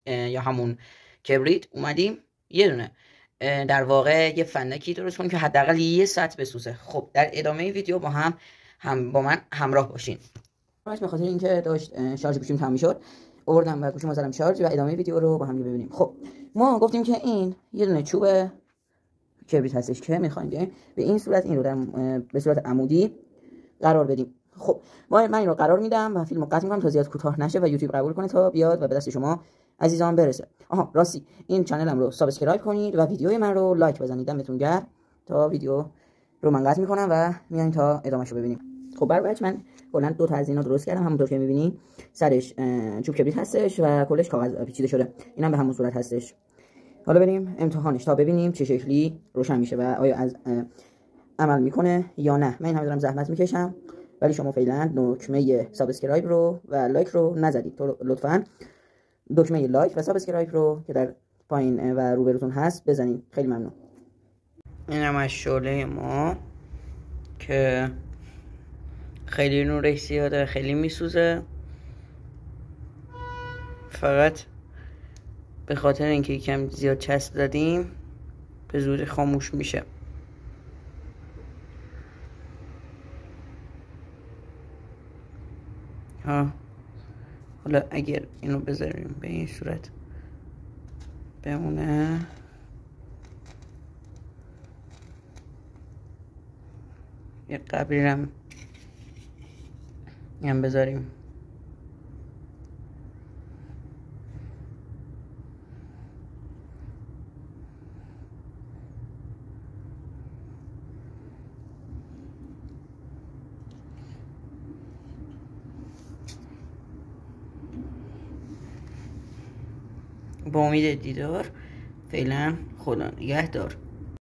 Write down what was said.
یا همون کبریت اومدیم یه دونه در واقع یه فندکی درست کنیم که حداقل یه ساعت بسوزه. خب در ادامه ویدیو با من همراه باشین. به خاطر اینکه داشت شارژ گوشیم تموم شد آوردم و گوشیمو زدم شارژ و ادامه ویدیو رو با هم ببینیم. خب ما گفتیم که این یه دونه چوب کبریت هستش که می‌خوایم به این صورت این رو به صورت عمودی قرار بدیم. خب من این رو قرار میدم و فیلمو قطع می‌کنم تا زیاد کوتاه نشه و یوتیوب قبول کنه تا بیاد و به دست شما عزیزان برسه. راستی این چنلم رو سابسکرایب کنید و ویدیوی من رو لایک بزنید. دمتون گرم. تا ویدیو رو من قطع می‌کنم و میایم تا ادامهشو ببینیم. خب برای من کلا دو تا از اینا درست کردم. همونطور که می‌بینید سرش چوب کبریت هستش و کلش کاغذ پیچیده شده. اینم به همون صورت هستش. حالا بریم امتحانش تا ببینیم چه شکلی روشن میشه و آیا از عمل میکنه یا نه. من این همه دارم زحمت میکشم ولی شما فعلا دکمه سابسکرایب رو و لایک رو نزدید. تو لطفاً دکمه لایک و سابسکرایب رو که در پایین و روبروتون هست بزنید. خیلی ممنون. اینم از شعله ما که خیلی نورش زیاده، خیلی میسوزه، فقط به خاطر اینکه یکم زیاد چسب زدیم به زودی خاموش میشه. حالا اگر اینو بذاریم به این صورت بمونه یه قبریرم هم بذاریم. با امید دیدار. فعلا خدا نگهدار.